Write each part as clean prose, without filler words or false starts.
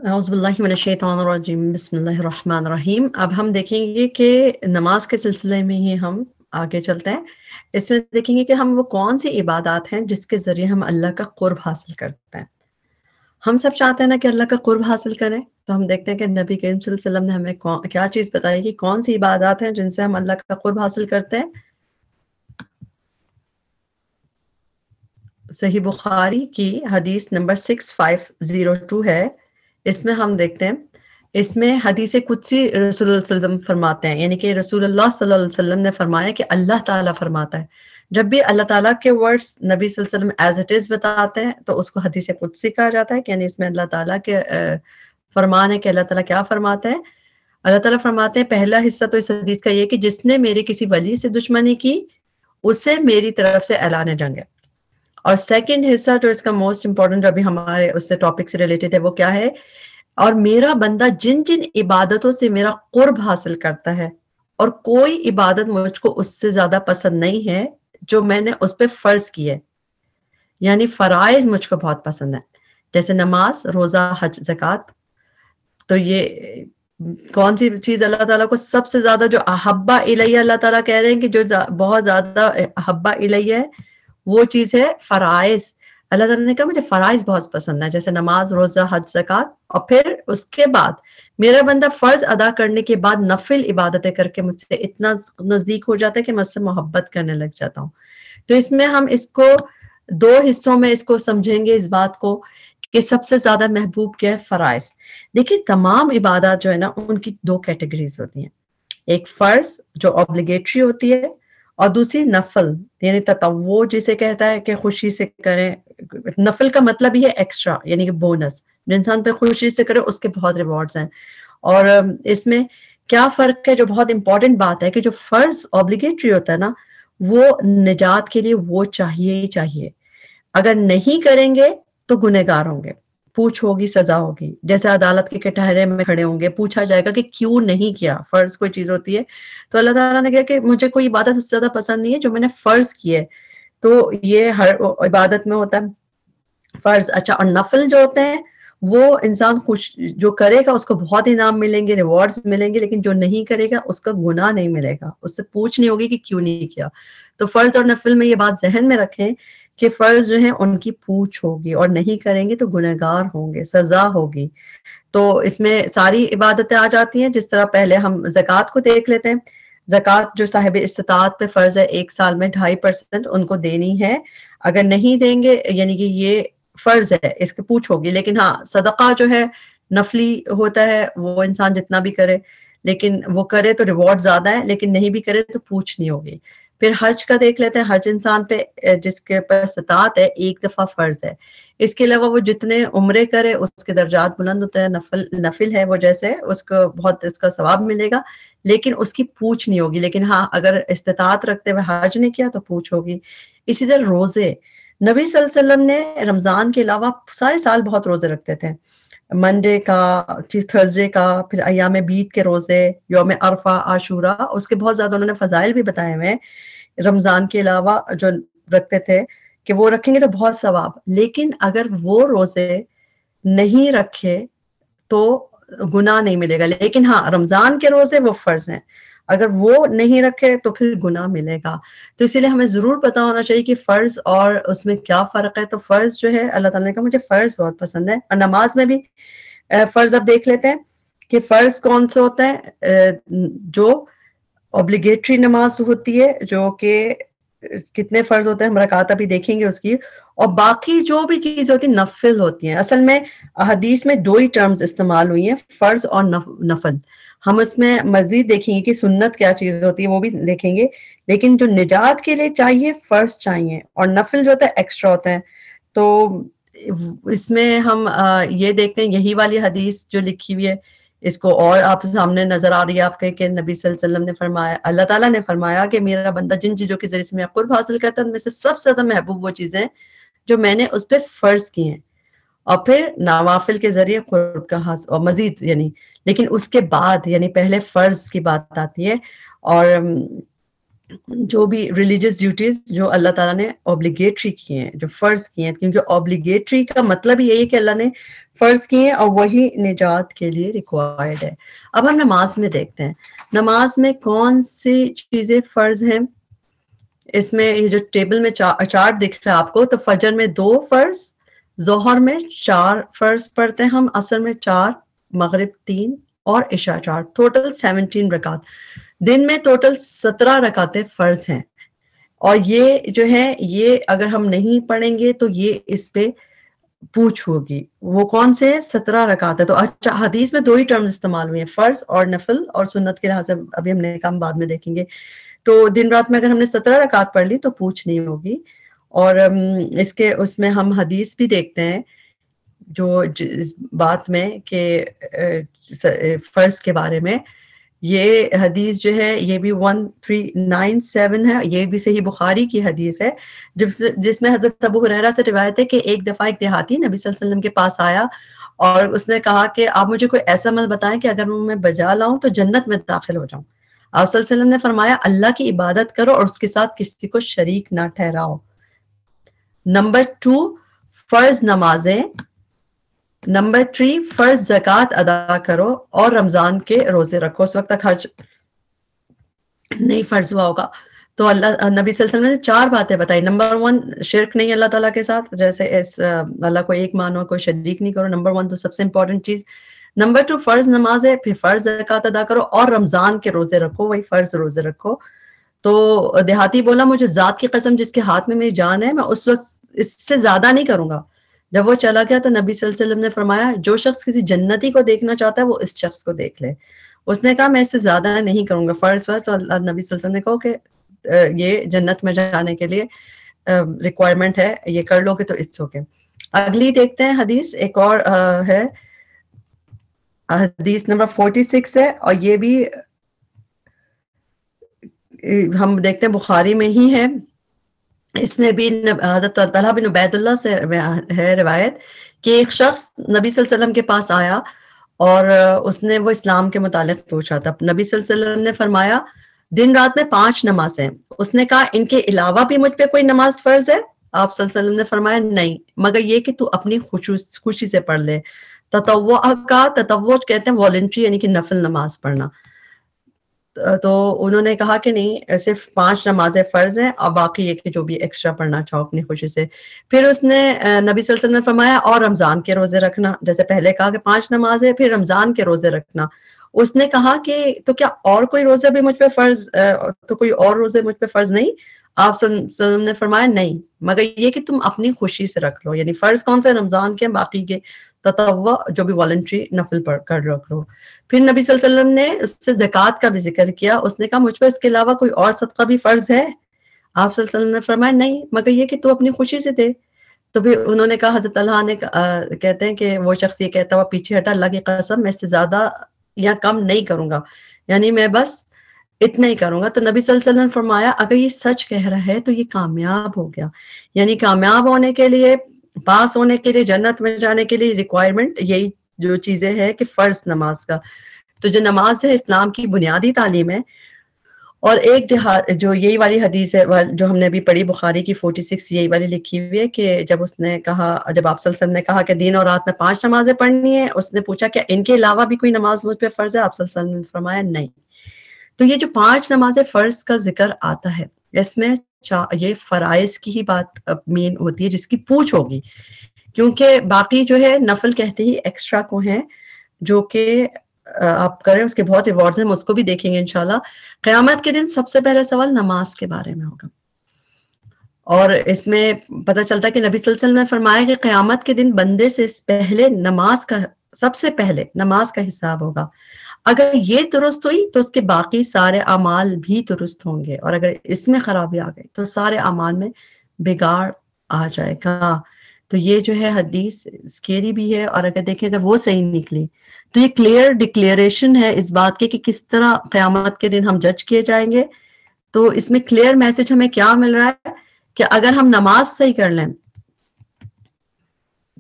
اعوذ باللہ من الشیطان الرجیم بسم اللہ الرحمن الرحیم۔ اب ہم دیکھیں گے کہ نماز کے سلسلے میں ہی ہم آگے چلتے ہیں۔ اس میں دیکھیں گے کہ ہم وہ کون سی عبادات ہیں جس کے ذریعے ہم اللہ کا قرب حاصل کرتے ہیں۔ ہم سب چاہتے ہیں نا کہ اللہ کا قرب حاصل کریں، تو ہم دیکھتے ہیں کہ نبی کریم صلی اللہ علیہ وسلم نے ہمیں کیا چیز بتائی کہ کون سی عبادات ہیں جن سے ہم اللہ کا قرب حاصل کرتے ہیں۔ صحیح بخاری کی حدیث نمبر 6502 ہے۔ اس میں ہم دیکھتے ہیں، اس میں حدیث قدسی رسول اللہ صلی اللہ علیہ وسلم فرماتے ہیں، یعنی کہ رسول اللہ صلی اللہ علیہ وسلم نے فرمایا کہ اللہ تعالیٰ فرماتا ہے۔ جب بھی اللہ تعالیٰ کے ورڈز نبی صلی اللہ علیہ وسلم ایز اٹ از بتاتے ہیں تو اس کو حدیث قدسی کہا جاتا ہے، کہ یعنی اس میں اللہ تعالیٰ کے فرمان ہے کہ اللہ تعالیٰ کیا فرماتے ہیں۔ اللہ تعالیٰ فرماتے ہیں، پہلا حصہ تو اس حدیث کا یہ کہ جس نے میرے کسی ولی سے دشمنی کی اسے میری طرف سے اعلان جنگ ہے۔ اور سیکنڈ حصہ جو اس کا موسٹ امپورٹنٹ جو ابھی ہمارے اس سے ٹاپک سے ریلیٹڈ ہے وہ کیا ہے، اور میرا بندہ جن جن عبادتوں سے میرا قرب حاصل کرتا ہے اور کوئی عبادت مجھ کو اس سے زیادہ پسند نہیں ہے جو میں نے اس پہ فرض کی ہے، یعنی فرائض مجھ کو بہت پسند ہے، جیسے نماز، روزہ، حج، زکوٰۃ۔ تو یہ کون سی چیز اللہ تعالیٰ کو سب سے زیادہ جو احبا الیہ اللہ تعالیٰ کہہ رہے ہیں کہ جو بہت زیادہ احبا الیہ ہے وہ چیز ہے فرائض۔ اللہ تعالیٰ نے کہا مجھے فرائض بہت پسند ہے، جیسے نماز، روزہ، حج، زکوٰۃ، اور پھر اس کے بعد میرا بندہ فرض ادا کرنے کے بعد نفل عبادتیں کر کے مجھ سے اتنا نزدیک ہو جاتا ہے کہ میں اس سے محبت کرنے لگ جاتا ہوں۔ تو اس میں ہم اس کو دو حصوں میں اس کو سمجھیں گے، اس بات کو کہ سب سے زیادہ محبوب کیا ہے، فرائض۔ دیکھیے تمام عبادات جو ہے نا ان کی دو کیٹیگریز ہوتی ہیں، ایک فرض جو obligatory ہوتی ہے، اور دوسری نفل یعنی تطوع جسے کہتا ہے کہ خوشی سے کریں۔ نفل کا مطلب ہی ہے ایکسٹرا، یعنی کہ بونس، جو انسان پہ خوشی سے کرے اس کے بہت ریوارڈز ہیں۔ اور اس میں کیا فرق ہے، جو بہت امپورٹنٹ بات ہے کہ جو فرض obligatory ہوتا ہے نا وہ نجات کے لیے وہ چاہیے ہی چاہیے، اگر نہیں کریں گے تو گنہگار ہوں گے، پوچھ ہوگی، سزا ہوگی، جیسے عدالت کے کٹہرے میں کھڑے ہوں گے، پوچھا جائے گا کہ کیوں نہیں کیا۔ فرض کوئی چیز ہوتی ہے تو اللہ تعالیٰ نے کہا کہ مجھے کوئی عبادت اس سے زیادہ پسند نہیں ہے جو میں نے فرض کی ہے، تو یہ ہر عبادت میں ہوتا ہے فرض۔ اچھا، اور نفل جو ہوتے ہیں وہ انسان خوش جو کرے گا اس کو بہت انعام ملیں گے، ریوارڈز ملیں گے، لیکن جو نہیں کرے گا اس کا گناہ نہیں ملے گا، اس سے پوچھ نہیں ہوگی کہ کیوں نہیں کیا۔ تو فرض اور نفل میں یہ بات ذہن میں رکھیں کہ فرض جو ہیں ان کی پوچھ ہوگی، اور نہیں کریں گے تو گنہگار ہوں گے، سزا ہوگی۔ تو اس میں ساری عبادتیں آ جاتی ہیں۔ جس طرح پہلے ہم زکوٰۃ کو دیکھ لیتے ہیں، زکوٰۃ جو صاحب استطاعت پہ فرض ہے، ایک سال میں 2.5% ان کو دینی ہے، اگر نہیں دیں گے یعنی کہ یہ فرض ہے، اس کی پوچھ ہوگی۔ لیکن ہاں صدقہ جو ہے نفلی ہوتا ہے، وہ انسان جتنا بھی کرے، لیکن وہ کرے تو ریوارڈ زیادہ ہے، لیکن نہیں بھی کرے تو پوچھ نہیں ہوگی۔ پھر حج کا دیکھ لیتے ہیں، حج انسان پہ جس کے پاس استطاعت ہے ایک دفعہ فرض ہے، اس کے علاوہ وہ جتنے عمرے کرے اس کے درجات بلند ہوتے ہیں، نفل ہے وہ، جیسے اس کو بہت اس کا ثواب ملے گا، لیکن اس کی پوچھ نہیں ہوگی۔ لیکن ہاں اگر استطاعت رکھتے ہوئے حج نے کیا تو پوچھ ہوگی۔ اسی طرح روزے، نبی صلی اللہ علیہ وسلم نے رمضان کے علاوہ سارے سال بہت روزے رکھتے تھے، منڈے کا، تھرسڈے کا، پھر ایام بیت کے روزے، یوم عرفہ، عاشورہ، اس کے بہت زیادہ انہوں نے فضائل بھی بتائے ہوئے ہیں رمضان کے علاوہ جو رکھتے تھے، کہ وہ رکھیں گے تو بہت ثواب۔ لیکن اگر وہ روزے نہیں رکھے تو گناہ نہیں ملے گا، لیکن ہاں رمضان کے روزے وہ فرض ہیں، اگر وہ نہیں رکھے تو پھر گناہ ملے گا۔ تو اسی لیے ہمیں ضرور پتا ہونا چاہیے کہ فرض اور اس میں کیا فرق ہے۔ تو فرض جو ہے اللہ تعالیٰ نے کہا مجھے فرض بہت پسند ہے۔ اور نماز میں بھی فرض اب دیکھ لیتے ہیں کہ فرض کون سے ہوتا ہے، جو obligatory نماز ہوتی ہے، جو کہ کتنے فرض ہوتے ہیں ہم رکعت ابھی دیکھیں گے اس کی، اور باقی جو بھی چیز ہوتی ہے نفل ہوتی ہیں۔ اصل میں حدیث میں دو ہی ٹرمز استعمال ہوئی ہیں، فرض اور نفل۔ ہم اس میں مزید دیکھیں گے کہ سنت کیا چیز ہوتی ہے، وہ بھی دیکھیں گے، لیکن جو نجات کے لیے چاہیے فرض چاہیے، اور نفل جو ہوتا ہے ایکسٹرا ہوتا ہے۔ تو اس میں ہم یہ دیکھتے ہیں، یہی والی حدیث جو لکھی ہوئی ہے اس کو اور آپ سامنے نظر آ رہی ہے آپ کے، کہ نبی صلی اللہ علیہ وسلم نے فرمایا، اللہ تعالیٰ نے فرمایا کہ میرا بندہ جن چیزوں کے ذریعے سے میں قرب حاصل کرتا ہے ان میں سے سب سے زیادہ محبوب وہ چیزیں جو میں نے اس پہ فرض کی ہیں، اور پھر نوافل کے ذریعے قرب کا حاصل، اور مزید یعنی، لیکن اس کے بعد یعنی پہلے فرض کی بات آتی ہے۔ اور جو بھی ریلیجیس ڈیوٹیز جو اللہ تعالیٰ نے اوبلیگیٹری کی ہیں، جو فرض کی ہیں، کیونکہ اوبلیگیٹری کا مطلب یہی ہے کہ اللہ نے فرض کی ہیں اور وہی نجات کے لیے ریکوائرڈ ہے۔ اب ہم نماز میں دیکھتے ہیں نماز میں کون سی چیزیں فرض ہیں۔ اس میں یہ جو ٹیبل میں چارٹ دکھ رہا ہے آپ کو، تو فجر میں 2 فرض، ظہر میں 4 فرض پڑھتے ہیں ہم، عصر میں 4، مغرب 3 اور عشاء 4، ٹوٹل 17 رکعت۔ دن میں ٹوٹل 17 رکعتیں فرض ہیں، اور یہ جو ہے یہ اگر ہم نہیں پڑھیں گے تو یہ اس پہ پوچھ ہوگی۔ وہ کون سے 17 رکعت ہے؟ تو اچھا حدیث میں 2 ہی ٹرمز استعمال ہوئے ہیں، فرض اور نفل، اور سنت کے لحاظ سے ابھی ہم نے کام بعد میں دیکھیں گے۔ تو دن رات میں اگر ہم نے 17 رکعت پڑھ لی تو پوچھ نہیں ہوگی۔ اور اس میں ہم حدیث بھی دیکھتے ہیں جو اس بات میں کہ فرض کے بارے میں، یہ حدیث جو ہے یہ بھی 1397 ہے، یہ بھی صحیح بخاری کی حدیث ہے، جس میں حضرت ابو ہریرہ سے روایت ہے کہ ایک دفعہ ایک دیہاتی نبی صلی اللہ علیہ وسلم کے پاس آیا اور اس نے کہا کہ آپ مجھے کوئی ایسا عمل بتائیں کہ اگر میں بجا لاؤں تو جنت میں داخل ہو جاؤں۔ آپ صلی اللہ علیہ وسلم نے فرمایا اللہ کی عبادت کرو اور اس کے ساتھ کسی کو شریک نہ ٹھہراؤ۔ نمبر 2 فرض نمازیں۔ نمبر 3 فرض زکوٰۃ ادا کرو اور رمضان کے روزے رکھو۔ اس وقت تک حج نہیں فرض ہوا ہوگا تو اللہ نبی صلی اللہ علیہ وسلم نے 4 باتیں بتائی۔ نمبر 1 شرک نہیں اللہ تعالیٰ کے ساتھ، جیسے اللہ کو ایک مانو، کوئی شریک نہیں کرو، نمبر 1 تو سب سے امپورٹنٹ چیز۔ نمبر 2 فرض نماز ہے، پھر فرض زکوٰۃ ادا کرو اور رمضان کے روزے رکھو، وہی فرض روزے رکھو۔ تو دیہاتی بولا مجھے ذات کی قسم جس کے ہاتھ میں میری جان ہے میں اس وقت اس سے زیادہ نہیں کروں گا۔ جب وہ چلا گیا تو نبی صلی اللہ علیہ وسلم نے فرمایا جو شخص کسی جنتی کو دیکھنا چاہتا ہے وہ اس شخص کو دیکھ لے۔ اس نے کہا میں اس سے زیادہ نہیں کروں گا فرض۔ تو اللہ نبی صلی اللہ علیہ وسلم نے کہا کہ یہ جنت میں جانے کے لیے ریکوائرمنٹ ہے، یہ کر لو گے تو اٹس اوکے۔ اگلی دیکھتے ہیں حدیث، ایک اور ہے حدیث نمبر 46 ہے، اور یہ بھی ہم دیکھتے ہیں بخاری میں ہی ہے۔ اس میں بھی حضرت طلحہ بن عبید اللہ سے ہے روایت کہ ایک شخص نبی صلی اللہ علیہ وسلم کے پاس آیا اور اس نے وہ اسلام کے متعلق پوچھا تھا۔ نبی صلی اللہ علیہ وسلم نے فرمایا دن رات میں 5 نمازیں۔ اس نے کہا ان کے علاوہ بھی مجھ پہ کوئی نماز فرض ہے؟ آپ صلی اللہ علیہ وسلم نے فرمایا نہیں، مگر یہ کہ تو اپنی خوشی سے پڑھ لے۔ تطوع کا تطوع کہتے ہیں والنٹری، یعنی کہ نفل نماز پڑھنا۔ تو انہوں نے کہا کہ نہیں صرف 5 نمازیں فرض ہیں اور باقی یہ کہ جو بھی ایکسٹرا پڑھنا چاہو اپنی خوشی سے۔ پھر اس نے نبی صلی اللہ علیہ وسلم نے فرمایا اور رمضان کے روزے رکھنا، جیسے پہلے کہا کہ 5 نمازیں، پھر رمضان کے روزے رکھنا۔ اس نے کہا کہ تو کیا اور کوئی روزے بھی مجھ پہ فرض، تو کوئی اور روزے مجھ پہ فرض نہیں؟ آپ صلی اللہ علیہ وسلم نے فرمایا نہیں، مگر یہ کہ تم اپنی خوشی سے رکھ لو، یعنی فرض کون سے رمضان کے، باقی کے تطوع جو بھی والنٹری نفل پڑھ کر رکھ لو۔ پھر نبی صلی اللہ علیہ وسلم نے اس سے زکوٰۃ کا بھی ذکر کیا۔ اس نے کہا مجھ پہ اس کے علاوہ کوئی اور صدقہ بھی فرض ہے؟ آپ صلی اللہ علیہ وسلم نے فرمایا نہیں، مگر یہ کہ تو اپنی خوشی سے دے۔ تو پھر انہوں نے کہا، حضرت طلحہ نے کہتے ہیں کہ وہ شخص یہ کہتا ہوا پیچھے ہٹا، اللہ کی قسم میں اس سے زیادہ یا کم نہیں کروں گا، یعنی میں بس اتنا ہی کروں گا۔ تو نبی صلی اللہ علیہ وسلم نے فرمایا اگر یہ سچ کہہ رہا ہے تو یہ کامیاب ہو گیا، یعنی کامیاب ہونے کے لیے، پاس ہونے کے لیے، جنت میں جانے کے لیے ریکوائرمنٹ یہی جو چیزیں ہیں کہ فرض نماز کا۔ تو جو نماز ہے اسلام کی بنیادی تعلیم ہے۔ اور ایک جو یہی والی حدیث ہے جو ہم نے ابھی پڑھی بخاری کی 46، یہی والی لکھی ہوئی ہے کہ جب اس نے کہا، جب آپ صلی اللہ علیہ وسلم نے کہا کہ دن اور رات میں 5 نمازیں پڑھنی ہے، اس نے پوچھا کہ ان کے علاوہ بھی کوئی نماز مجھ پہ فرض ہے؟ آپ صلی اللہ علیہ وسلم نے فرمایا نہیں۔ تو یہ جو 5 نمازیں فرض کا ذکر آتا ہے اس میں یہ فرائض کی ہی بات مین ہوتی ہے جس کی پوچھ ہوگی، کیونکہ باقی جو ہے نفل کہتے ہی ایکسٹرا کو ہیں جو کہ آپ کریں، اس کے بہت ایوارڈز ہیں، ہم اس کو بھی دیکھیں گے انشاءاللہ۔ قیامت کے دن سب سے پہلا سوال نماز کے بارے میں ہوگا، اور اس میں پتہ چلتا ہے کہ نبی صلی اللہ علیہ وسلم نے فرمایا کہ قیامت کے دن بندے سے پہلے نماز کا، سب سے پہلے نماز کا حساب ہوگا۔ اگر یہ درست ہوئی تو اس کے باقی سارے اعمال بھی درست ہوں گے، اور اگر اس میں خرابی آ گئی تو سارے اعمال میں بگاڑ آ جائے گا۔ تو یہ جو ہے حدیث اسکیری بھی ہے، اور اگر دیکھیں اگر وہ صحیح نکلی تو یہ کلیئر ڈکلیریشن ہے اس بات کی کہ کس طرح قیامت کے دن ہم جج کیے جائیں گے۔ تو اس میں کلیئر میسج ہمیں کیا مل رہا ہے کہ اگر ہم نماز صحیح کر لیں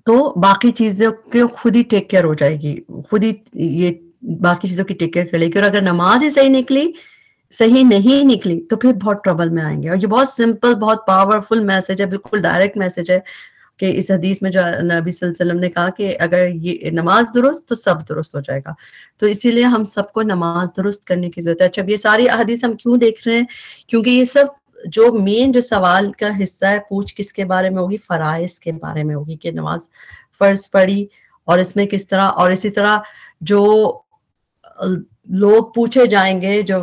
تو باقی چیزوں کی خود ہی ٹیک کیئر ہو جائے گی، خود ہی یہ باقی چیزوں کی ٹیک کیئر کر لے گی۔ اور اگر نماز ہی صحیح نکلی صحیح نہیں نکلی تو پھر بہت ٹربل میں آئیں گے. اور یہ بہت سمپل بہت پاورفل میسج ہے, بالکل ڈائریکٹ میسج ہے کہ اس حدیث میں جو نبی صلی اللہ علیہ وسلم نے کہا کہ اگر یہ نماز درست تو سب درست ہو جائے گا. تو اسی لیے ہم سب کو نماز درست کرنے کی ضرورت ہے. اچھا یہ ساری احادیث ہم کیوں دیکھ رہے ہیں؟ کیونکہ یہ سب جو مین جو سوال کا حصہ ہے پوچھ کس کے بارے میں ہوگی؟ فرائض کے بارے میں ہوگی کہ نماز فرض پڑھی اور اس میں کس طرح, اور اسی طرح جو لوگ پوچھے جائیں گے, جو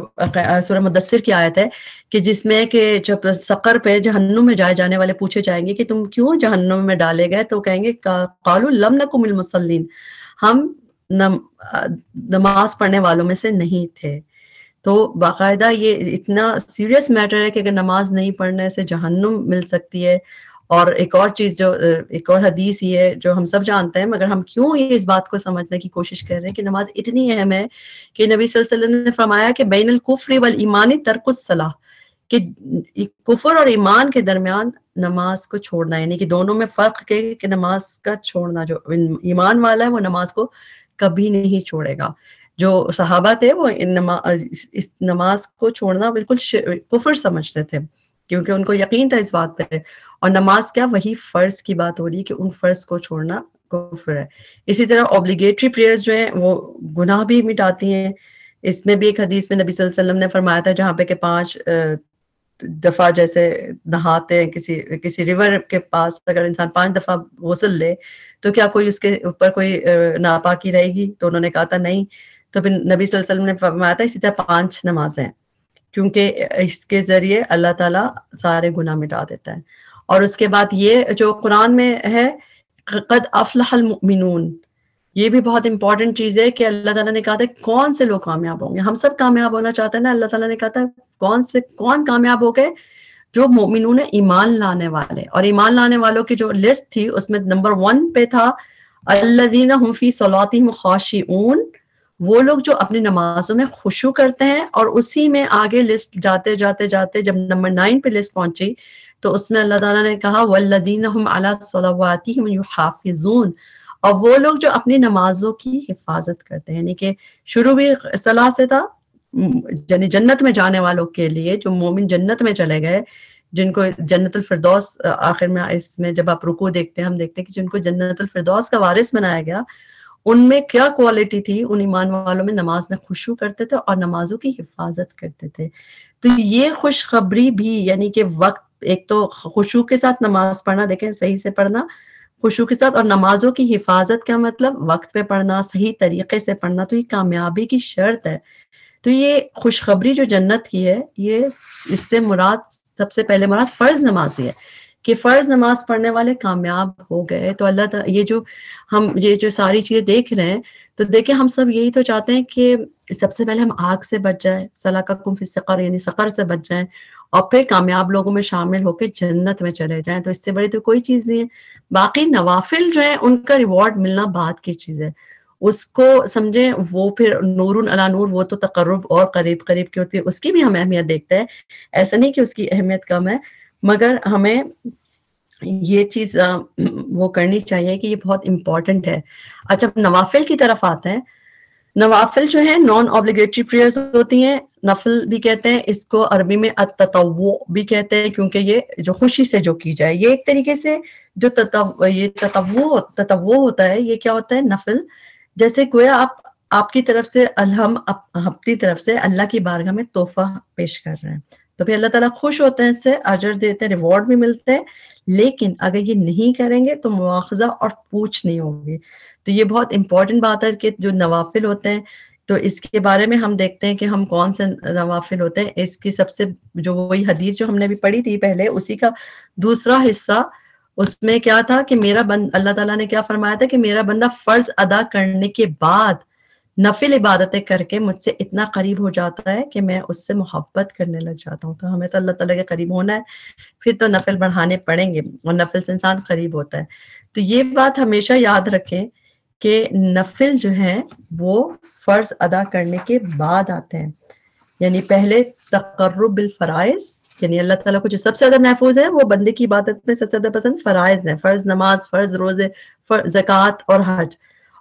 سورہ مدثر کی آیت ہے کہ جس میں کہ جب سقر پہ جہنم میں جائے جانے والے پوچھے جائیں گے کہ تم کیوں جہنم میں ڈالے گئے, تو کہیں گے قالوا لم نکن من المصلین, ہم نماز پڑھنے والوں میں سے نہیں تھے. تو باقاعدہ یہ اتنا سیریس میٹر ہے کہ اگر نماز نہیں پڑھنے سے جہنم مل سکتی ہے. اور ایک اور چیز جو ایک اور حدیث یہ ہے جو ہم سب جانتے ہیں, مگر ہم کیوں یہ اس بات کو سمجھنے کی کوشش کر رہے ہیں کہ نماز اتنی اہم ہے کہ نبی صلی اللہ علیہ وسلم نے فرمایا کہ بین الکفر والایمان ترک الصلاۃ, کہ کفر اور ایمان کے درمیان نماز کو چھوڑنا, یعنی کہ دونوں میں فرق ہے کہ نماز کا چھوڑنا, جو ایمان والا ہے وہ نماز کو کبھی نہیں چھوڑے گا. جو صحابہ تھے وہ اس نماز کو چھوڑنا بالکل کفر سمجھتے تھے کیونکہ ان کو یقین تھا اس بات پہ. اور نماز کیا, وہی فرض کی بات ہو رہی ہے کہ ان فرض کو چھوڑنا کفر ہے. اسی طرح اوبلیگیٹری پریئرز جو ہیں وہ گناہ بھی مٹاتی ہیں. اس میں بھی ایک حدیث میں نبی صلی اللہ علیہ وسلم نے فرمایا تھا جہاں پہ کہ 5 دفعہ جیسے نہاتے ہیں کسی ریور کے پاس, اگر انسان 5 دفعہ غسل لے تو کیا کوئی اس کے اوپر کوئی ناپاکی رہے گی؟ تو انہوں نے کہا تھا نہیں. تو پھر نبی صلی اللہ علیہ وسلم نے فرمایا تھا اسی طرح 5 نمازیں, کیونکہ اس کے ذریعے اللہ تعالیٰ سارے گناہ مٹا دیتا ہے. اور اس کے بعد یہ جو قرآن میں ہے قد افلح المؤمنون, یہ بھی بہت امپورٹنٹ چیز ہے کہ اللہ تعالیٰ نے کہا تھا کون سے لوگ کامیاب ہوں گے. ہم سب کامیاب ہونا چاہتے ہیں نا. اللہ تعالیٰ نے کہا تھا کون کامیاب ہو گئے؟ جو مومنون ایمان لانے والے. اور ایمان لانے والوں کی جو لسٹ تھی اس میں نمبر 1 پہ تھا الذین هم فی صلاتہم خاشعون, وہ لوگ جو اپنی نمازوں میں خشوع کرتے ہیں. اور اسی میں آگے لسٹ جاتے جاتے جاتے جب نمبر 9 پہ لسٹ پہنچی تو اس میں اللہ تعالیٰ نے کہا والذین هم علی صلواتہم یحافظون, اور وہ لوگ جو اپنی نمازوں کی حفاظت کرتے ہیں. یعنی کہ شروع بھی صلاح سے تھا, یعنی جنت میں جانے والوں کے لیے جو مومن جنت میں چلے گئے, جن کو جنت الفردوس آخر میں اس میں جب آپ رکوع دیکھتے ہیں ہم دیکھتے ہیں کہ جن کو جنت الفردوس کا وارث بنایا گیا, ان میں کیا کوالٹی تھی؟ ان ایمان والوں میں نماز میں خشوع کرتے تھے اور نمازوں کی حفاظت کرتے تھے. تو یہ خوشخبری بھی, یعنی کہ وقت, ایک تو خشوع کے ساتھ نماز پڑھنا, دیکھیں صحیح سے پڑھنا خشوع کے ساتھ, اور نمازوں کی حفاظت کا مطلب وقت پہ پڑھنا, صحیح طریقے سے پڑھنا, تو یہ کامیابی کی شرط ہے. تو یہ خوشخبری جو جنت کی ہے, یہ اس سے مراد سب سے پہلے مراد فرض نماز ہے کہ فرض نماز پڑھنے والے کامیاب ہو گئے. تو اللہ تعالیٰ یہ جو ساری چیزیں دیکھ رہے ہیں, تو دیکھیں ہم سب یہی تو چاہتے ہیں کہ سب سے پہلے ہم آگ سے بچ جائیں, سلاککم فی السقر, یعنی سقر سے بچ جائیں, اور پھر کامیاب لوگوں میں شامل ہو کے جنت میں چلے جائیں. تو اس سے بڑی تو کوئی چیز نہیں ہے. باقی نوافل جو ہیں ان کا ریوارڈ ملنا بعد کی چیز ہے, اس کو سمجھیں. وہ پھر نور علی نور, وہ تو تقرب اور قریب قریب کی ہوتی ہے, اس کی بھی ہم اہمیت دیکھتے ہیں. ایسا نہیں کہ اس کی اہمیت کم ہے, مگر ہمیں یہ چیز وہ کرنی چاہیے کہ یہ بہت امپورٹنٹ ہے. اچھا نوافل کی طرف آتے ہیں. نوافل جو ہیں نان اوبلیگیٹری پریئرز ہوتی ہیں, نفل بھی کہتے ہیں اس کو, عربی میں التطوع بھی کہتے ہیں, کیونکہ یہ جو خوشی سے جو کی جائے, یہ ایک طریقے سے جو تطوع ہوتا ہے, یہ کیا ہوتا ہے نفل, جیسے گویا آپ کی طرف سے ہم اپنی طرف سے اللہ کی بارگاہ میں تحفہ پیش کر رہے ہیں, تو پھر اللہ تعالیٰ خوش ہوتے ہیں, اس سے اجر دیتے ہیں, ریوارڈ بھی ملتے ہیں. لیکن اگر یہ نہیں کریں گے تو مواخذہ اور پوچھ نہیں ہوگی. تو یہ بہت امپورٹنٹ بات ہے کہ جو نوافل ہوتے ہیں, تو اس کے بارے میں ہم دیکھتے ہیں کہ ہم کون سے نوافل ہوتے ہیں. اس کی سب سے جو وہی حدیث جو ہم نے بھی پڑھی تھی پہلے, اسی کا دوسرا حصہ, اس میں کیا تھا کہ اللہ تعالیٰ نے کیا فرمایا تھا کہ میرا بندہ فرض ادا کرنے کے بعد نفل عبادتیں کر کے مجھ سے اتنا قریب ہو جاتا ہے کہ میں اس سے محبت کرنے لگ جاتا ہوں. تو ہمیں تو اللہ تعالیٰ کے قریب ہونا ہے, پھر تو نفل بڑھانے پڑیں گے, اور نفل سے انسان قریب ہوتا ہے. تو یہ بات ہمیشہ یاد رکھیں کہ نفل جو ہیں وہ فرض ادا کرنے کے بعد آتے ہیں. یعنی پہلے تقرب بالفرائض, یعنی اللہ تعالیٰ کو جو سب سے زیادہ محفوظ ہے وہ بندے کی عبادت میں سب سے زیادہ پسند فرائض ہیں, فرض نماز, فرض روزے, زکوٰۃ اور حج,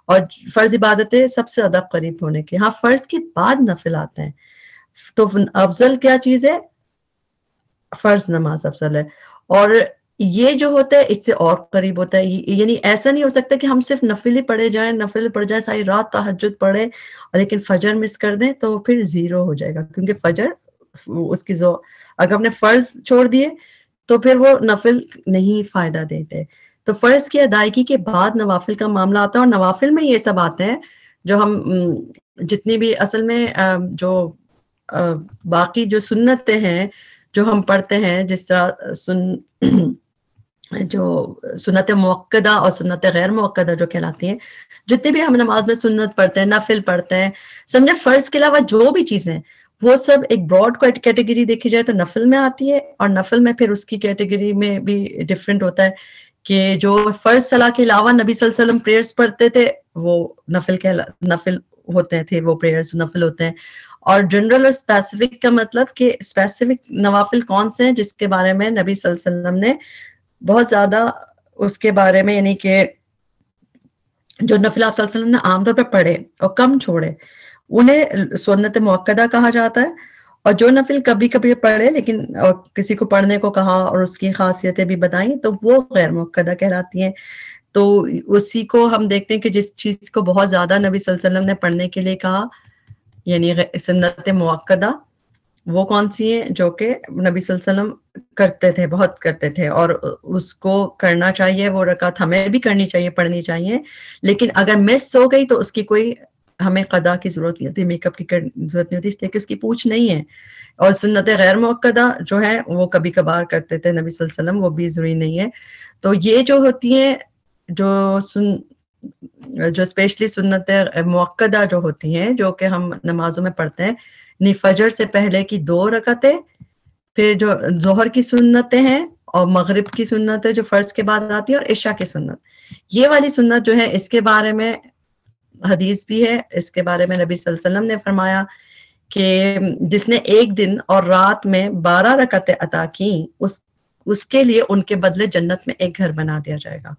اور فرض عبادتیں سب سے زیادہ قریب ہونے کے. ہاں فرض کے بعد نفل آتے ہیں, تو افضل کیا چیز ہے؟ فرض نماز افضل ہے. اور یہ جو ہوتا ہے اس سے اور قریب ہوتا ہے. یعنی ایسا نہیں ہو سکتا کہ ہم صرف نفل ہی پڑھے جائیں، نفل پڑھ جائیں، ساری رات تہجد پڑھے لیکن فجر مس کر دیں تو پھر زیرو ہو جائے گا. کیونکہ فجر اس کی اگر ہم نے فرض چھوڑ دیے تو پھر وہ نفل نہیں فائدہ دیتے. تو فرض کی ادائیگی کے بعد نوافل کا معاملہ آتا ہے، اور نوافل میں یہ سب آتے ہیں جو ہم جتنی بھی اصل میں جو باقی جو سنتیں ہیں جو ہم پڑھتے ہیں، جس طرح جو سنت موقدہ اور سنت غیر موقدہ جو کہلاتی ہیں، جتنے بھی ہم نماز میں سنت پڑھتے ہیں، نفل پڑھتے ہیں، سمجھے فرض کے علاوہ جو بھی چیزیں وہ سب ایک براڈ کیٹیگری دیکھی جائے تو نفل میں آتی ہے. اور نفل میں پھر اس کی کیٹیگری میں بھی ڈفرینٹ ہوتا ہے کہ جو فرض صلاح کے علاوہ نبی صلی اللہ علیہ وسلم پریئرز پڑھتے تھے وہ نفل ہوتے تھے، وہ پریئرز نفل ہوتے ہیں. اور جنرل اور اسپیسیفک کا مطلب کہ اسپیسیفک نوافل کون سے ہیں جس کے بارے میں نبی صلی اللہ علیہ وسلم نے بہت زیادہ اس کے بارے میں، یعنی کہ جو نفل آپ صلی اللہ علیہ وسلم نے عام طور پہ پڑھے اور کم چھوڑے انہیں سنت موقدہ کہا جاتا ہے. اور جو نفل کبھی کبھی پڑھے لیکن اور کسی کو پڑھنے کو کہا اور اس کی خاصیتیں بھی بتائیں تو وہ غیر موقدہ کہلاتی ہیں. تو اسی کو ہم دیکھتے ہیں کہ جس چیز کو بہت زیادہ نبی صلی اللہ علیہ وسلم نے پڑھنے کے لیے کہا یعنی سنت موقدہ وہ کون سی ہیں جو کہ نبی صلی اللہ علیہ وسلم کرتے تھے، بہت کرتے تھے، اور اس کو کرنا چاہیے. وہ رکعت ہمیں بھی کرنی چاہیے، پڑھنی چاہیے، لیکن اگر مس ہو گئی تو اس کی کوئی ہمیں قضا کی ضرورت نہیں ہوتی، میک اپ کی ضرورت نہیں ہوتی، اس لیے کہ اس کی پوچھ نہیں ہے. اور سنت غیر موقدہ جو ہے وہ کبھی کبھار کرتے تھے نبی صلی اللہ علیہ وسلم، وہ بھی ضروری نہیں ہے. تو یہ جو ہوتی ہیں جو اسپیشلی سنت موقدہ جو ہوتی ہیں جو کہ ہم نمازوں میں پڑھتے ہیں، فجر سے پہلے کی 2 رکعتیں، پھر جو ظہر کی سنتیں ہیں اور مغرب کی سنت ہے جو فرض کے بعد آتی ہے، اور عشاء کی سنت. یہ والی سنت جو ہے اس کے بارے میں حدیث بھی ہے. اس کے بارے میں نبی صلی اللہ علیہ وسلم نے فرمایا کہ جس نے ایک دن اور رات میں 12 رکعتیں عطا کی اس کے لیے ان کے بدلے جنت میں ایک گھر بنا دیا جائے گا.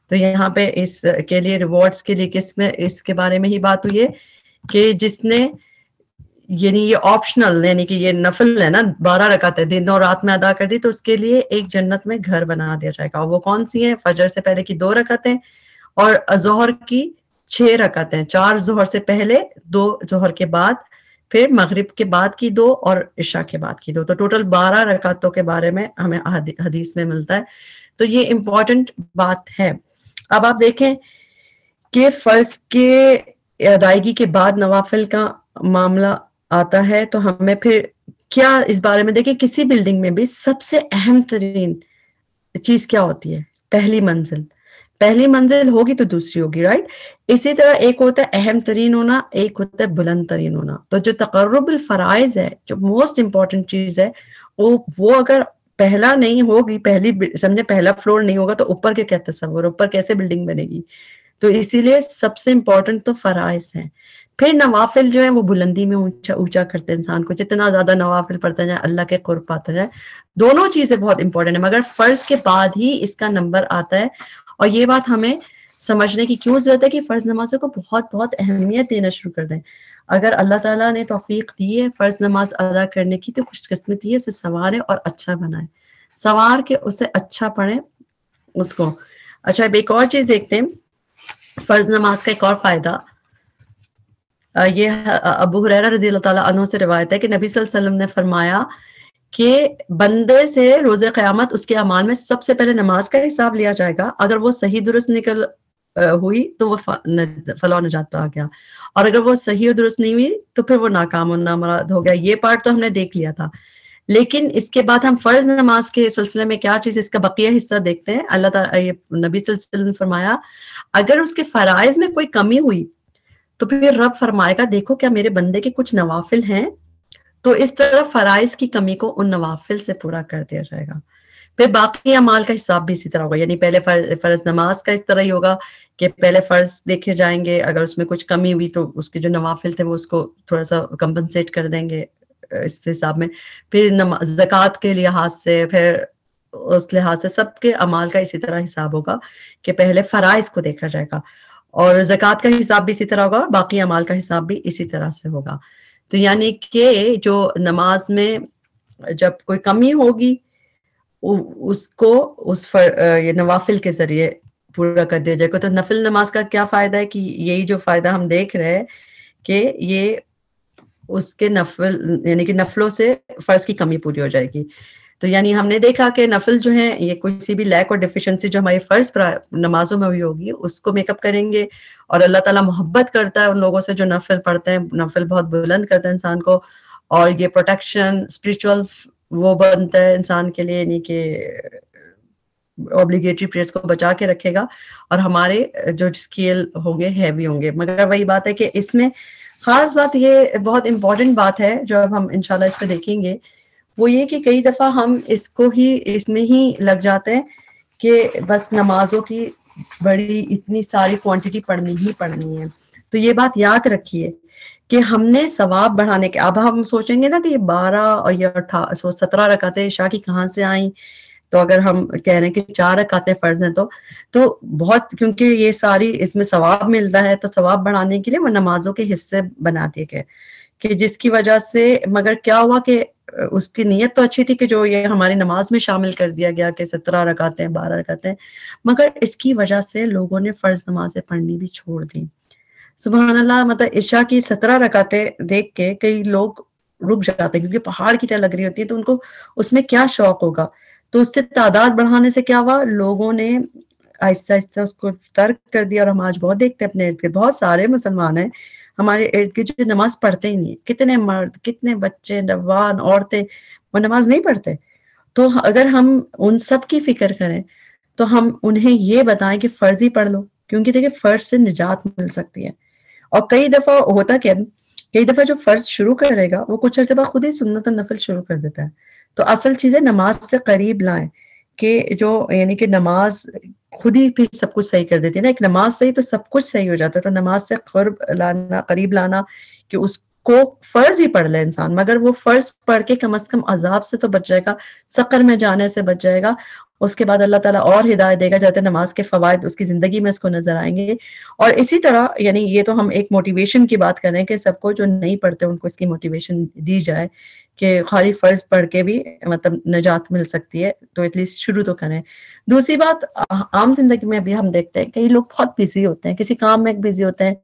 تو یہاں پہ اس کے لیے ریوارڈز کے لیے اس کے بارے میں ہی بات ہوئی ہے کہ جس نے یعنی یہ آپشنل یعنی کہ یہ نفل ہے نا 12 رکعتیں دن اور رات میں ادا کر دی تو اس کے لیے ایک جنت میں گھر بنا دیا جائے گا. اور وہ کون سی ہیں؟ فجر سے پہلے کی 2 رکعتیں اور ظہر کی 6 رکعتیں، 4 ظہر سے پہلے، 2 ظہر کے بعد، پھر مغرب کے بعد کی 2 اور عشاء کے بعد کی 2. تو ٹوٹل 12 رکعتوں کے بارے میں ہمیں حدیث میں ملتا ہے. تو یہ امپورٹنٹ بات ہے. اب آپ دیکھیں کہ فرض کے ادائیگی کے بعد نوافل کا معاملہ آتا ہے تو ہمیں پھر کیا اس بارے میں دیکھیں. کسی بلڈنگ میں بھی سب سے اہم ترین چیز کیا ہوتی ہے؟ پہلی منزل. پہلی منزل ہوگی تو دوسری ہوگی، رائٹ؟ اسی طرح ایک ہوتا ہے اہم ترین ہونا، ایک ہوتا ہے بلند ترین ہونا. تو جو تقرب الفرائض ہے، جو موسٹ امپورٹنٹ چیز ہے، وہ اگر پہلا نہیں ہوگی، سمجھے پہلا فلور نہیں ہوگا تو اوپر کے کیا تصور، اوپر کیسے بلڈنگ بنے گی؟ تو اسی لیے سب سے امپورٹنٹ تو فرائض ہیں. پھر نوافل جو ہے وہ بلندی میں اونچا کرتے ہیں انسان کو. جتنا زیادہ نوافل پڑھتا جائے اللہ کے قرب پاتا جائے. دونوں چیزیں بہت امپورٹنٹ ہیں، مگر فرض کے بعد ہی اس کا نمبر آتا ہے. اور یہ بات ہمیں سمجھنے کی کیوں ضرورت ہے کہ فرض نمازوں کو بہت بہت اہمیت دینا شروع کر دیں. اگر اللہ تعالیٰ نے توفیق دی ہے فرض نماز ادا کرنے کی تو خوش قسمتی ہے، اسے سنوارے اور اچھا بنائے، سنوار کے اسے اچھا پڑھیں اس کو. اچھا اب ایک اور چیز دیکھتے ہیں فرض نماز کا ایک اور فائدہ. یہ ابو ہریرہ رضی اللہ تعالیٰ عنہ سے روایت ہے کہ نبی صلی اللہ علیہ وسلم نے فرمایا کہ بندے سے روز قیامت اس کے اعمال میں سب سے پہلے نماز کا حساب لیا جائے گا. اگر وہ صحیح درست نکل ہوئی تو وہ فلاح و نجات پا گیا، اور اگر وہ صحیح و درست نہیں ہوئی تو پھر وہ ناکام و نامراد ہو گیا. یہ پارٹ تو ہم نے دیکھ لیا تھا، لیکن اس کے بعد ہم فرض نماز کے سلسلے میں کیا چیز، اس کا بقیہ حصہ دیکھتے ہیں. اللہ تعالیٰ نبی صلی اللہ علیہ وسلم نے فرمایا اگر اس کے فرائض میں کوئی کمی ہوئی تو پھر رب فرمائے گا دیکھو کیا میرے بندے کے کچھ نوافل ہیں، تو اس طرح فرائض کی کمی کو ان نوافل سے پورا کر دیا جائے گا. پھر باقی اعمال کا حساب بھی اسی طرح ہوگا، یعنی پہلے فرض نماز کا اس طرح ہی ہوگا کہ پہلے فرض دیکھے جائیں گے، اگر اس میں کچھ کمی ہوئی تو اس کے جو نوافل تھے وہ اس کو تھوڑا سا کمپنسیٹ کر دیں گے اس حساب میں. پھر زکوٰۃ کے لحاظ سے، پھر اس لحاظ سے سب کے اعمال کا اسی طرح حساب ہوگا کہ پہلے فرائض کو دیکھا جائے گا، اور زکوٰۃ کا حساب بھی اسی طرح ہوگا، باقی اعمال کا حساب بھی اسی طرح سے ہوگا. تو یعنی کہ جو نماز میں جب کوئی کمی ہوگی اس کو یہ نوافل کے ذریعے پورا کر دیا جائے گا. تو نفل نماز کا کیا فائدہ ہے کہ یہی جو فائدہ ہم دیکھ رہے ہیں کہ یہ اس کے نفل یعنی کہ نفلوں سے فرض کی کمی پوری ہو جائے گی. تو یعنی ہم نے دیکھا کہ نفل جو ہیں یہ کسی بھی لیک اور ڈیفیشنسی جو ہماری فرض نمازوں میں بھی ہوگی اس کو میک اپ کریں گے. اور اللہ تعالیٰ محبت کرتا ہے ان لوگوں سے جو نفل پڑھتے ہیں. نفل بہت بلند کرتا ہے انسان کو, اور یہ پروٹیکشن اسپرچل وہ بنتا ہے انسان کے لیے, یعنی کہ اوبلیگیٹری پریئرز کو بچا کے رکھے گا, اور ہمارے جو اسکیل ہوں گے ہیوی ہوں گے. مگر وہی بات ہے کہ اس میں خاص بات یہ بہت امپورٹنٹ بات ہے جو اب ہم انشاءاللہ اس پہ دیکھیں گے, وہ یہ کہ کئی دفعہ ہم اس میں ہی لگ جاتے ہیں کہ بس نمازوں کی بڑی اتنی ساری کوانٹٹی پڑھنی ہی پڑھنی ہے. تو یہ بات یاد رکھیے کہ ہم نے ثواب بڑھانے کے, اب ہم سوچیں گے نا کہ یہ 12 اور یہ 17 رکعتیں عشاء کی کہاں سے آئیں. تو اگر ہم کہہ رہے ہیں کہ 4 رکعتیں فرض ہیں تو بہت, کیونکہ یہ ساری اس میں ثواب ملتا ہے, تو ثواب بڑھانے کے لیے وہ نمازوں کے حصے بنا دیے گئے کہ جس کی وجہ سے, مگر کیا ہوا کہ اس کی نیت تو اچھی تھی کہ جو یہ ہماری نماز میں شامل کر دیا گیا کہ 17 رکعتیں 12 رکعتیں, مگر اس کی وجہ سے لوگوں نے فرض نمازیں پڑھنی بھی چھوڑ دی. سبحان اللہ. مطلب عشاء کی 17 رکعتیں دیکھ کے کئی لوگ رک جاتے ہیں کیونکہ پہاڑ کی طرح لگ رہی ہوتی ہے, تو ان کو اس میں کیا شوق ہوگا. تو اس سے تعداد بڑھانے سے کیا ہوا, لوگوں نے آہستہ آہستہ اس کو ترک کر دیا. اور ہم آج بہت دیکھتے ہیں اپنے ارد گرد, بہت سارے مسلمان ہیں ہمارے ارد گرد جو نماز پڑھتے ہی نہیں, کتنے مرد کتنے بچے نوجوان عورتیں وہ نماز نہیں پڑھتے. تو اگر ہم ان سب کی فکر کریں تو ہم انہیں یہ بتائیں کہ فرض ہی پڑھ لو, کیونکہ دیکھیں فرض سے نجات مل سکتی ہے. اور کئی دفعہ ہوتا کیا, کئی دفعہ جو فرض شروع کرے گا وہ کچھ عرصے بعد خود ہی سنت اور نفل شروع کر دیتا ہے. تو اصل چیز ہے نماز سے قریب لائیں, کہ جو یعنی کہ نماز خود ہی پھر سب کچھ صحیح کر دیتی ہے نا. ایک نماز صحیح تو سب کچھ صحیح ہو جاتا ہے. تو نماز سے قریب لانا کہ اس کو فرض ہی پڑھ لے انسان, مگر وہ فرض پڑھ کے کم از کم عذاب سے تو بچ جائے گا, سقر میں جانے سے بچ جائے گا. اس کے بعد اللہ تعالیٰ اور ہدایت دے گا, جاتے نماز کے فوائد اس کی زندگی میں اس کو نظر آئیں گے. اور اسی طرح یعنی یہ تو ہم ایک موٹیویشن کی بات کر رہے ہیں کہ سب کو جو نہیں پڑھتے ان کو اس کی موٹیویشن دی جائے کہ خالی فرض پڑھ کے بھی مطلب نجات مل سکتی ہے, تو ایٹ لیسٹ شروع تو کریں. دوسری بات, عام زندگی میں بھی ہم دیکھتے ہیں کئی لوگ بہت بزی ہوتے ہیں, کسی کام میں بزی ہوتے ہیں,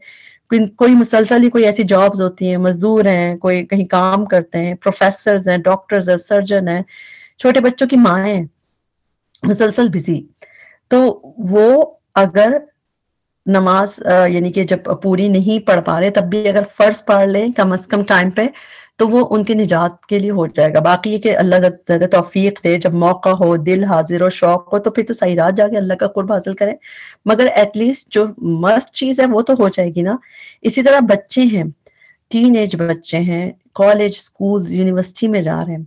کوئی مسلسل ہی کوئی ایسی جابز ہوتی ہیں, مزدور ہیں, کوئی کہیں کام کرتے ہیں, پروفیسرز ہیں, ڈاکٹرز ہیں, سرجن ہیں, چھوٹے بچوں کی مائیں ہیں, مسلسل بزی. تو وہ اگر نماز یعنی کہ جب پوری نہیں پڑھ پا رہے تب بھی اگر فرض پڑھ لیں کم از کم ٹائم پہ, تو وہ ان کی نجات کے لیے ہو جائے گا. باقی یہ کہ اللہ زیادہ توفیق دے, جب موقع ہو, دل حاضر ہو, شوق ہو, تو پھر تو صحیح رات جا کے اللہ کا قرب حاصل کریں. مگر ایٹ لیسٹ جو مسٹ چیز ہے وہ تو ہو جائے گی نا. اسی طرح بچے ہیں, ٹین ایج بچے ہیں, کالج اسکول یونیورسٹی میں جا رہے ہیں,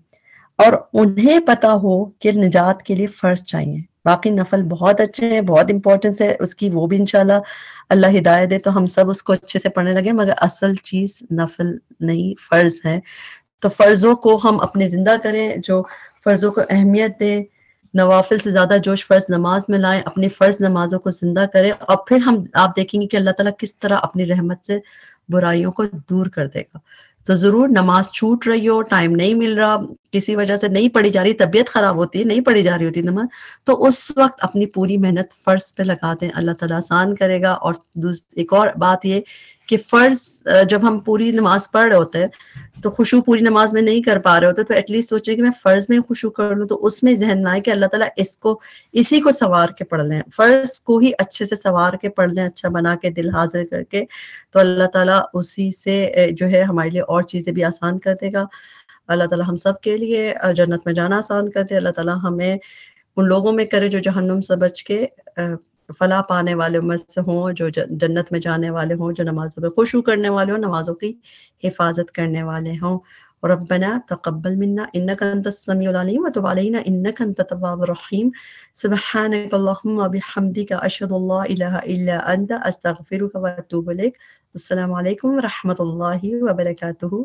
اور انہیں پتا ہو کہ نجات کے لیے فرض چاہیے. باقی نفل بہت اچھے ہیں, بہت امپورٹنس ہے اس کی, وہ بھی انشاءاللہ اللہ ہدایت دے تو ہم سب اس کو اچھے سے پڑھنے لگے. مگر اصل چیز نفل نہیں فرض ہے. تو فرضوں کو ہم اپنے زندہ کریں, جو فرضوں کو اہمیت دیں, نوافل سے زیادہ جوش فرض نماز میں لائیں, اپنی فرض نمازوں کو زندہ کریں, اور پھر آپ دیکھیں گے کہ اللہ تعالیٰ کس طرح اپنی رحمت سے برائیوں کو دور کر دے گا. تو ضرور نماز چھوٹ رہی ہو, ٹائم نہیں مل رہا, کسی وجہ سے نہیں پڑھی جا رہی, طبیعت خراب ہوتی ہے, نہیں پڑھی جا رہی ہوتی نماز, تو اس وقت اپنی پوری محنت فرض پہ لگا دیں, اللہ تعالیٰ آسان کرے گا. اور ایک اور بات یہ کہ فرض جب ہم پوری نماز پڑھ رہے ہوتے ہیں تو خشوع پوری نماز میں نہیں کر پا رہے ہوتے, تو ایٹ لیسٹ سوچیں کہ میں فرض میں خشوع کر لوں, تو اس میں ذہن نہ آئے کہ اللہ تعالیٰ اسی کو سوار کے پڑھ لیں, فرض کو ہی اچھے سے سوار کے پڑھ لیں, اچھا بنا کے دل حاضر کر کے, تو اللہ تعالیٰ اسی سے جو ہے ہمارے لیے اور چیزیں بھی آسان کر دے گا. اللہ تعالیٰ ہم سب کے لیے جنت میں جانا آسان کر دے. اللہ تعالیٰ ہمیں ان لوگوں میں کرے جو جہنم سے بچ کے فلاح پانے والے میں سے ہوں, جو جنت میں جانے والے ہوں, جو نمازوں پہ خشوع کرنے والے ہوں, نمازوں کی حفاظت کرنے والے ہوں. ربنا تقبل منا انك انت السميع العليم وتب علينا انك انت التواب الرحيم. سبحانك اللهم وبحمدك اشهد ان لا اله الا انت استغفرك واتوب اليك. السلام عليكم ورحمة الله وبركاته.